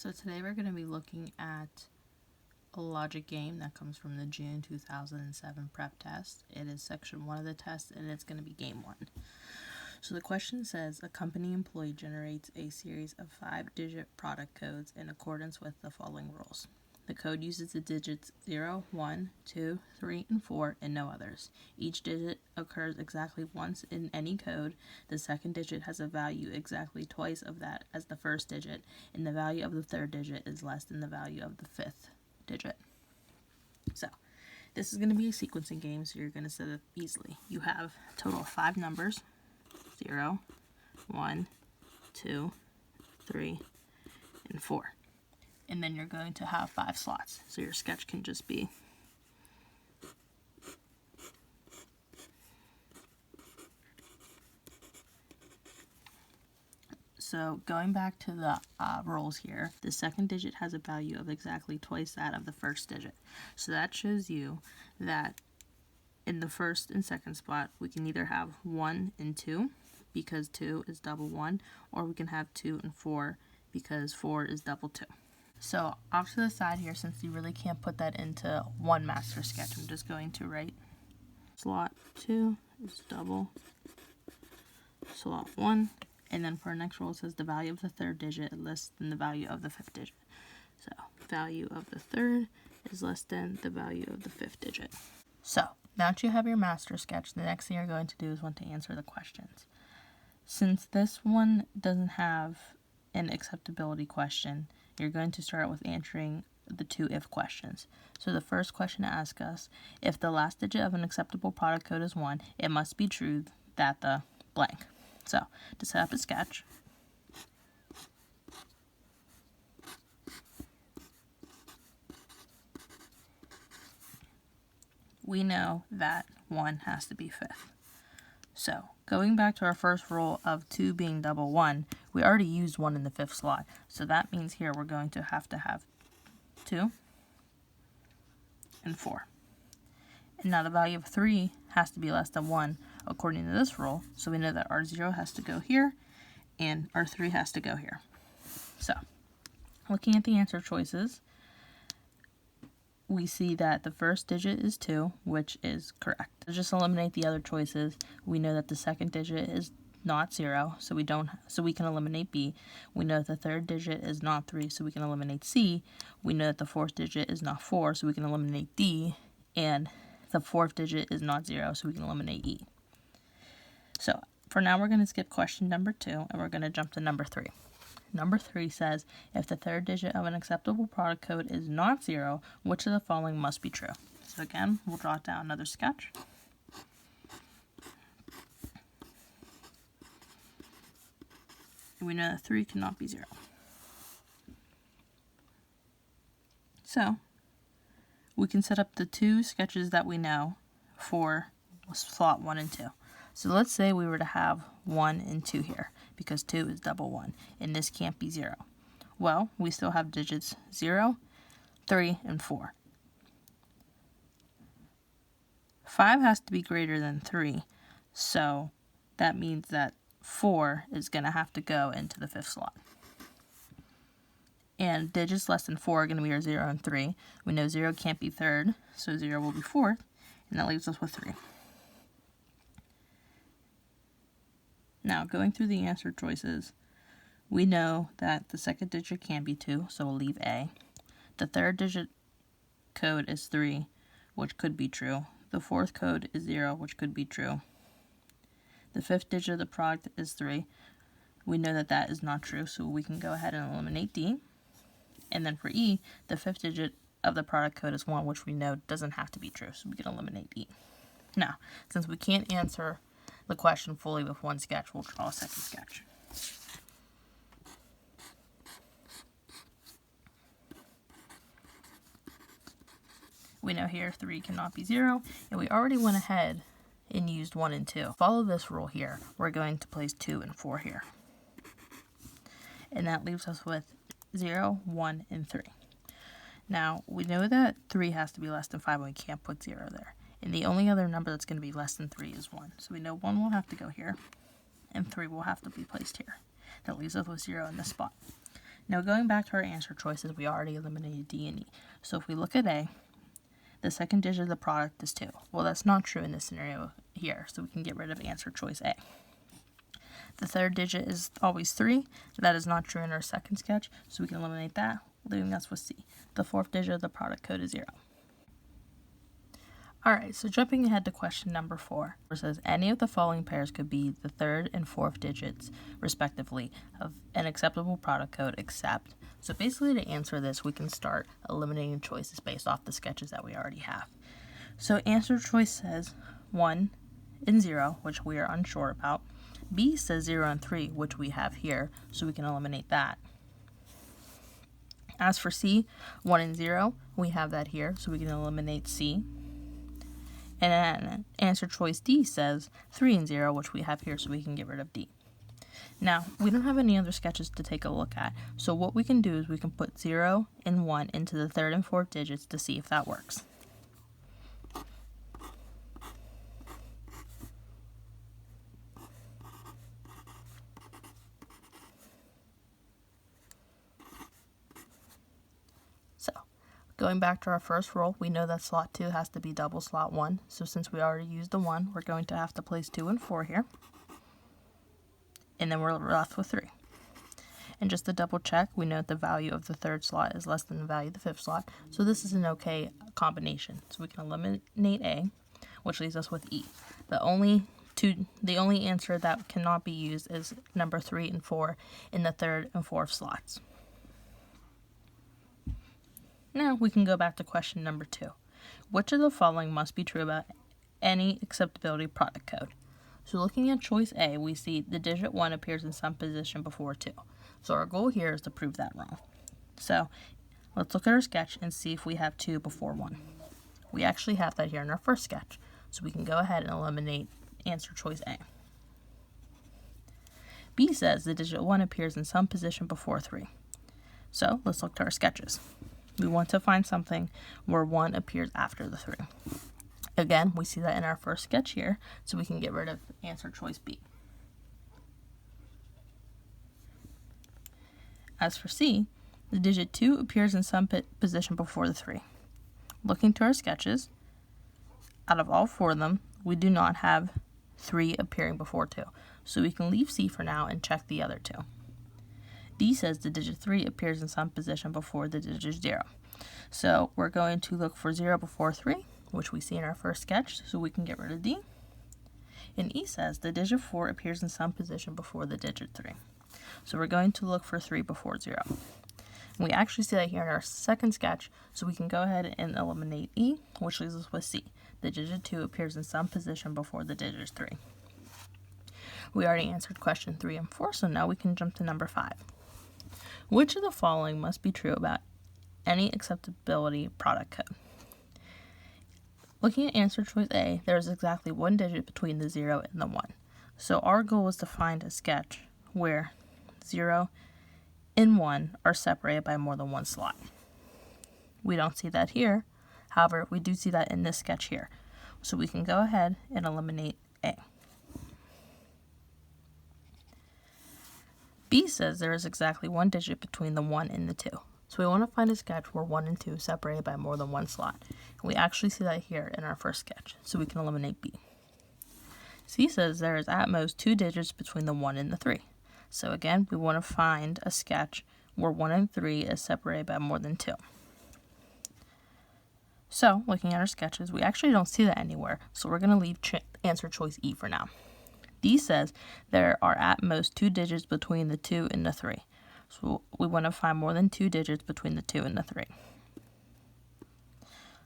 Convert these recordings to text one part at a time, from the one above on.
So today we're going to be looking at a logic game that comes from the June 2007 prep test. It is section 1 of the test and it's going to be game 1. So the question says, a company employee generates a series of 5-digit product codes in accordance with the following rules. The code uses the digits 0, 1, 2, 3, and 4, and no others. Each digit occurs exactly once in any code. The second digit has a value exactly twice of that as the first digit, and the value of the third digit is less than the value of the fifth digit. So, this is going to be a sequencing game, so you're going to set it easily. You have a total of 5 numbers, 0, 1, 2, 3, and 4. And then you're going to have 5 slots. So your sketch can just be So going back to the rules here, the second digit has a value of exactly twice that of the first digit. So that shows you that in the first and second spot, we can either have 1 and 2, because 2 is double 1, or we can have 2 and 4, because 4 is double 2. So off to the side here, since you really can't put that into one master sketch, I'm just going to write slot 2 is double slot 1, and then for our next rule it says the value of the third digit is less than the value of the fifth digit. So value of the third is less than the value of the fifth digit. So now that you have your master sketch, the next thing you're going to do is want to answer the questions. Since this one doesn't have an acceptability question, you're going to start with answering the 2 if questions. So the first question asks us, if the last digit of an acceptable product code is 1, it must be true that the blank. So to set up a sketch, we know that 1 has to be fifth. So going back to our first rule of 2 being double 1, we already used 1 in the fifth slot. So that means here we're going to have 2 and 4. And now the value of 3 has to be less than 1 according to this rule. So we know that our 0 has to go here and our 3 has to go here. So looking at the answer choices, we see that the first digit is 2, which is correct. To just eliminate the other choices, we know that the second digit is not 0, so we can eliminate B. We know that the third digit is not 3, so we can eliminate C. We know that the fourth digit is not 4, so we can eliminate D. And the fourth digit is not 0, so we can eliminate E. So for now, we're going to skip question number 2, and we're going to jump to number 3. Number 3 says, if the third digit of an acceptable product code is not 0, which of the following must be true? So again, we'll draw down another sketch. We know that 3 cannot be 0. So we can set up the 2 sketches that we know for slot 1 and 2. So let's say we were to have 1 and 2 here, because 2 is double 1, and this can't be 0. Well, we still have digits 0, 3, and 4. 5 has to be greater than 3, so that means that 4 is going to have to go into the fifth slot. And digits less than 4 are going to be our 0 and 3. We know 0 can't be third, so 0 will be fourth, and that leaves us with 3. Now, going through the answer choices, we know that the second digit can be 2, so we'll leave A. The third digit code is 3, which could be true. The fourth code is 0, which could be true. The fifth digit of the product is 3. We know that that is not true, so we can go ahead and eliminate D. And then for E, the fifth digit of the product code is 1, which we know doesn't have to be true, so we can eliminate E. Now, since we can't answer the question fully with one sketch, we'll draw a second sketch. We know here 3 cannot be 0, and we already went ahead and used 1 and 2. Follow this rule here. We're going to place 2 and 4 here. And that leaves us with 0, 1, and 3. Now, we know that 3 has to be less than 5, and we can't put 0 there. And the only other number that's going to be less than 3 is 1. So we know 1 will have to go here, and 3 will have to be placed here. That leaves us with 0 in this spot. Now going back to our answer choices, we already eliminated D and E. So if we look at A, the second digit of the product is 2. Well, that's not true in this scenario here, so we can get rid of answer choice A. The third digit is always 3. That is not true in our second sketch, so we can eliminate that, leaving us with C. The fourth digit of the product code is 0. Alright, so jumping ahead to question number 4, it says any of the following pairs could be the third and fourth digits, respectively, of an acceptable product code except. So basically to answer this, we can start eliminating choices based off the sketches that we already have. So answer choice says 1 and 0, which we are unsure about. B says 0 and 3, which we have here, so we can eliminate that. As for C, 1 and 0, we have that here, so we can eliminate C. And then answer choice D says 3 and 0, which we have here, so we can get rid of D. Now, we don't have any other sketches to take a look at, so what we can do is we can put 0 and 1 into the third and fourth digits to see if that works. Going back to our first rule, we know that slot 2 has to be double slot 1. So since we already used the 1, we're going to have to place 2 and 4 here. And then we're left with 3. And just to double check, we know that the value of the third slot is less than the value of the fifth slot. So this is an okay combination. So we can eliminate A, which leaves us with E. The only answer that cannot be used is number 3 and 4 in the third and fourth slots. Now we can go back to question number 2. Which of the following must be true about any acceptability product code? So looking at choice A, we see the digit 1 appears in some position before 2. So our goal here is to prove that wrong. So let's look at our sketch and see if we have 2 before 1. We actually have that here in our first sketch. So we can go ahead and eliminate answer choice A. B says the digit 1 appears in some position before 3. So let's look to our sketches. We want to find something where 1 appears after the 3. Again, we see that in our first sketch here, so we can get rid of answer choice B. As for C, the digit 2 appears in some position before the 3. Looking to our sketches, out of all 4 of them, we do not have 3 appearing before 2, so we can leave C for now and check the other 2. D says the digit 3 appears in some position before the digit 0. So we're going to look for 0 before 3, which we see in our first sketch, so we can get rid of D. And E says the digit 4 appears in some position before the digit 3. So we're going to look for 3 before 0. And we actually see that here in our second sketch, so we can go ahead and eliminate E, which leaves us with C. The digit 2 appears in some position before the digit 3. We already answered question 3 and 4, so now we can jump to number 5. Which of the following must be true about any acceptability product code? Looking at answer choice A, there is exactly 1 digit between the 0 and the 1. So our goal is to find a sketch where 0 and 1 are separated by more than 1 slot. We don't see that here. However, we do see that in this sketch here. So we can go ahead and eliminate A. B says there is exactly 1 digit between the 1 and the 2. So we want to find a sketch where 1 and 2 are separated by more than 1 slot. And we actually see that here in our first sketch, so we can eliminate B. C says there is at most 2 digits between the 1 and the 3. So again, we want to find a sketch where 1 and 3 is separated by more than 2. So, looking at our sketches, we actually don't see that anywhere, so we're going to leave answer choice E for now. D says there are at most 2 digits between the 2 and the 3. So we want to find more than 2 digits between the 2 and the 3.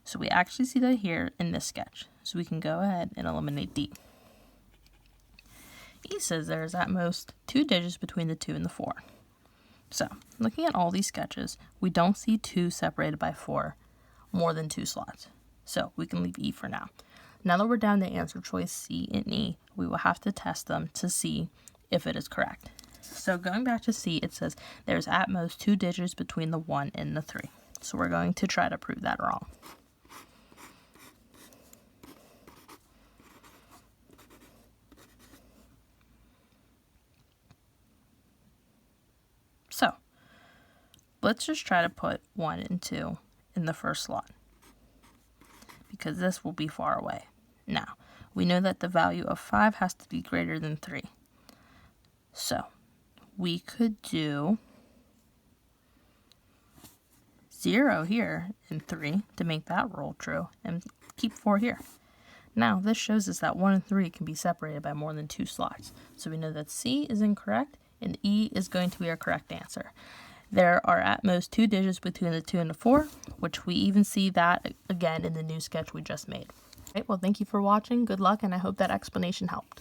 So we actually see that here in this sketch. So we can go ahead and eliminate D. E says there is at most 2 digits between the 2 and the 4. So looking at all these sketches, we don't see 2 separated by 4 more than 2 slots. So we can leave E for now. Now that we're down to answer choice C and E, we will have to test them to see if it is correct. So going back to C, it says there's at most 2 digits between the 1 and the 3. So we're going to try to prove that wrong. So Let's just try to put 1 and 2 in the first slot, because this will be far away. Now, we know that the value of 5 has to be greater than 3. So, we could do 0 here and 3 to make that rule true, and keep 4 here. Now, this shows us that 1 and 3 can be separated by more than 2 slots. So we know that C is incorrect, and E is going to be our correct answer. There are at most 2 digits between the 2 and the 4, which we even see that again in the new sketch we just made. Right, well, thank you for watching. Good luck, and I hope that explanation helped.